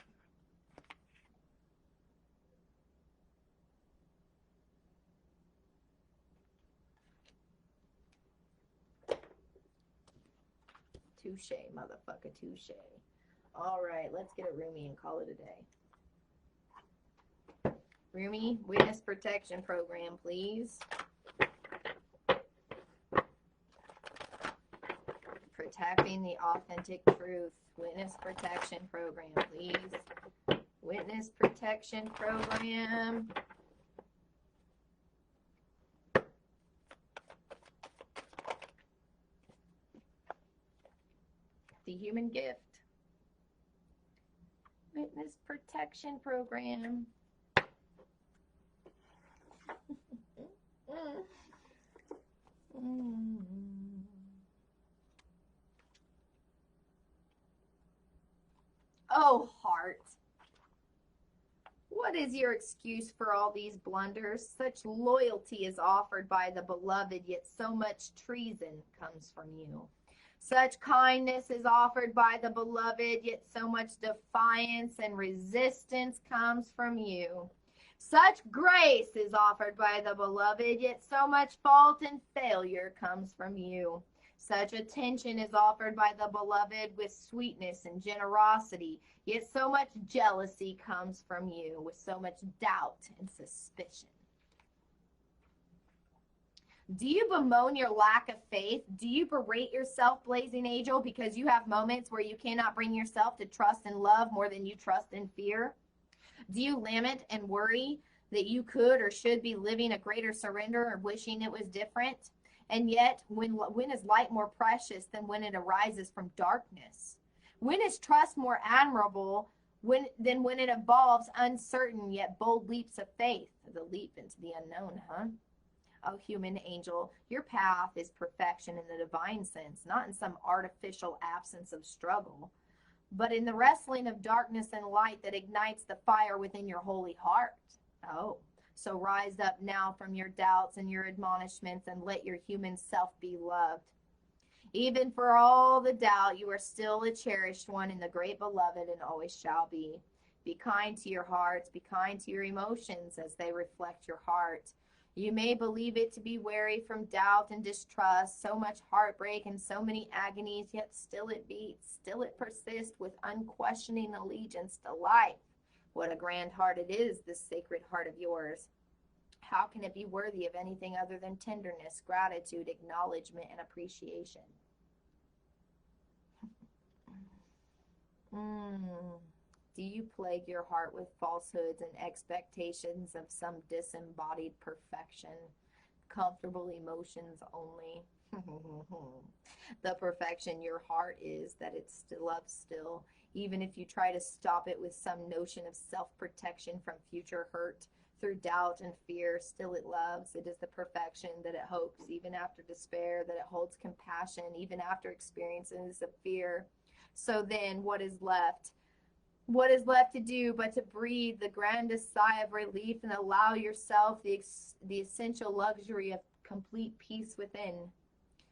Speaker 1: Touche, motherfucker, touche. All right, let's get a Rumi and call it a day. Rumi, witness protection program, please. Protecting the authentic truth. Witness protection program, please. Witness protection program. The human gift. Witness protection program. Oh, heart. What is your excuse for all these blunders? Such loyalty is offered by the beloved, yet so much treason comes from you. Such kindness is offered by the beloved, yet so much defiance and resistance comes from you. Such grace is offered by the beloved, yet so much fault and failure comes from you. Such attention is offered by the beloved with sweetness and generosity, yet so much jealousy comes from you with so much doubt and suspicion. Do you bemoan your lack of faith? Do you berate yourself, blazing angel, because you have moments where you cannot bring yourself to trust and love more than you trust and fear? Do you lament and worry that you could or should be living a greater surrender or wishing it was different? And yet, when is light more precious than when it arises from darkness? When is trust more admirable than when it involves uncertain yet bold leaps of faith? The leap into the unknown, huh? Oh, human angel, your path is perfection in the divine sense, not in some artificial absence of struggle, but in the wrestling of darkness and light that ignites the fire within your holy heart. Oh, so rise up now from your doubts and your admonishments and let your human self be loved. Even for all the doubt, you are still a cherished one in the great beloved and always shall be. Be kind to your hearts, be kind to your emotions as they reflect your heart. You may believe it to be weary from doubt and distrust, so much heartbreak and so many agonies, yet still it beats, still it persists with unquestioning allegiance to life. What a grand heart it is, this sacred heart of yours. How can it be worthy of anything other than tenderness, gratitude, acknowledgement, and appreciation? Do you plague your heart with falsehoods and expectations of some disembodied perfection? Comfortable emotions only. The perfection your heart is that it still loves still, even if you try to stop it with some notion of self-protection from future hurt. Through doubt and fear, still it loves. It is the perfection that it hopes, even after despair, that it holds compassion, even after experiences of fear. So then, what is left? What is left to do but to breathe the grandest sigh of relief and allow yourself the essential luxury of complete peace within?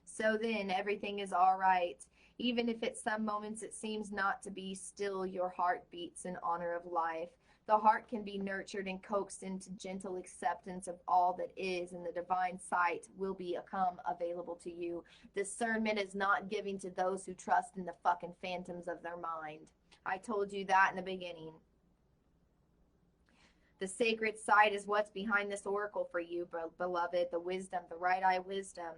Speaker 1: So then, everything is all right. Even if at some moments it seems not to be, still your heart beats in honor of life. The heart can be nurtured and coaxed into gentle acceptance of all that is, and the divine sight will become available to you. Discernment is not given to those who trust in the fucking phantoms of their mind. I told you that in the beginning. The sacred sight is what's behind this oracle for you, beloved, the wisdom, the right eye wisdom.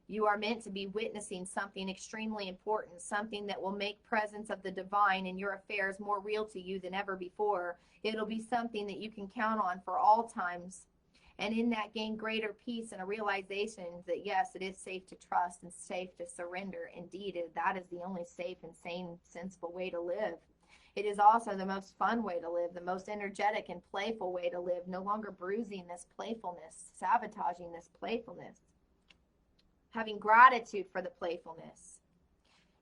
Speaker 1: You are meant to be witnessing something extremely important, something that will make presence of the divine in your affairs more real to you than ever before. It'll be something that you can count on for all times. And in that gain greater peace and a realization that yes, it is safe to trust and safe to surrender. Indeed, that is the only safe and sane, sensible way to live. It is also the most fun way to live, the most energetic and playful way to live, no longer bruising this playfulness, sabotaging this playfulness, having gratitude for the playfulness.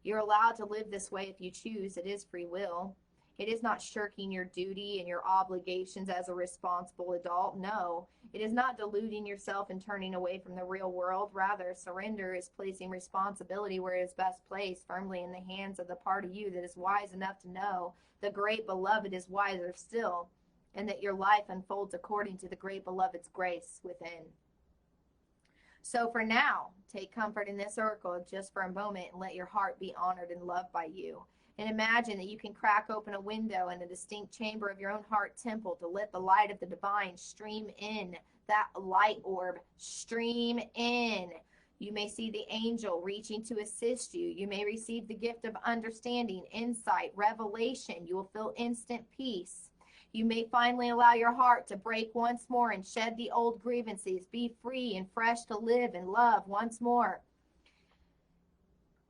Speaker 1: You're allowed to live this way if you choose. It is free will. It is not shirking your duty and your obligations as a responsible adult. No, it is not deluding yourself and turning away from the real world. Rather, surrender is placing responsibility where it is best placed, firmly in the hands of the part of you that is wise enough to know the great beloved is wiser still, and that your life unfolds according to the great beloved's grace within. So for now, take comfort in this oracle just for a moment and let your heart be honored and loved by you. And imagine that you can crack open a window in a distinct chamber of your own heart temple to let the light of the divine stream in, that light orb stream in. You may see the angel reaching to assist you. You may receive the gift of understanding, insight, revelation. You will feel instant peace. You may finally allow your heart to break once more and shed the old grievances, be free and fresh to live and love once more.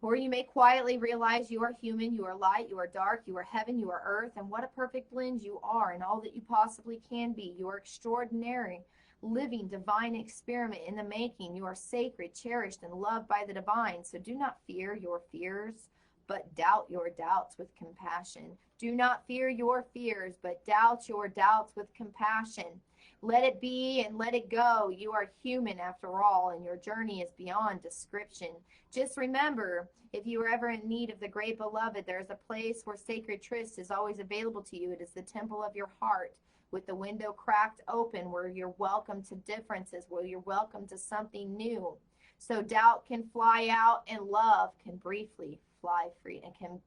Speaker 1: Or you may quietly realize you are human, you are light, you are dark, you are heaven, you are earth, and what a perfect blend you are and all that you possibly can be. You are extraordinary, living, divine experiment in the making. You are sacred, cherished, and loved by the divine. So do not fear your fears, but doubt your doubts with compassion. Do not fear your fears, but doubt your doubts with compassion. Let it be and let it go. You are human after all, and your journey is beyond description. Just remember, if you are ever in need of the great beloved, there is a place where sacred tryst is always available to you. It is the temple of your heart, with the window cracked open, where you're welcome to differences, where you're welcome to something new. So doubt can fly out, and love can briefly fly free and can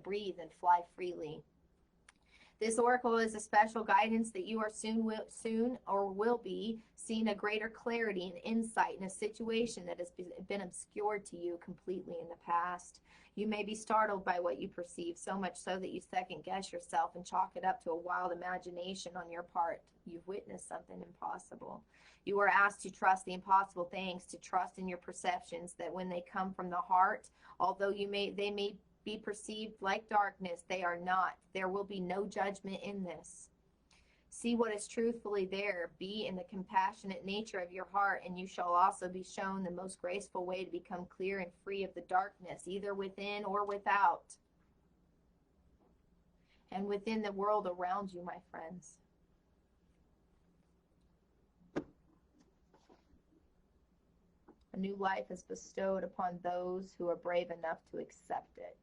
Speaker 1: breathe and fly freely. This oracle is a special guidance that you are soon or will be seeing a greater clarity and insight in a situation that has been obscured to you completely in the past. You may be startled by what you perceive, so much so that you second guess yourself and chalk it up to a wild imagination on your part. You've witnessed something impossible. You are asked to trust the impossible things, to trust in your perceptions, that when they come from the heart, although they may be perceived like darkness, they are not. There will be no judgment in this. See what is truthfully there. Be in the compassionate nature of your heart, and you shall also be shown the most graceful way to become clear and free of the darkness, either within or without, and within the world around you, my friends. A new life is bestowed upon those who are brave enough to accept it.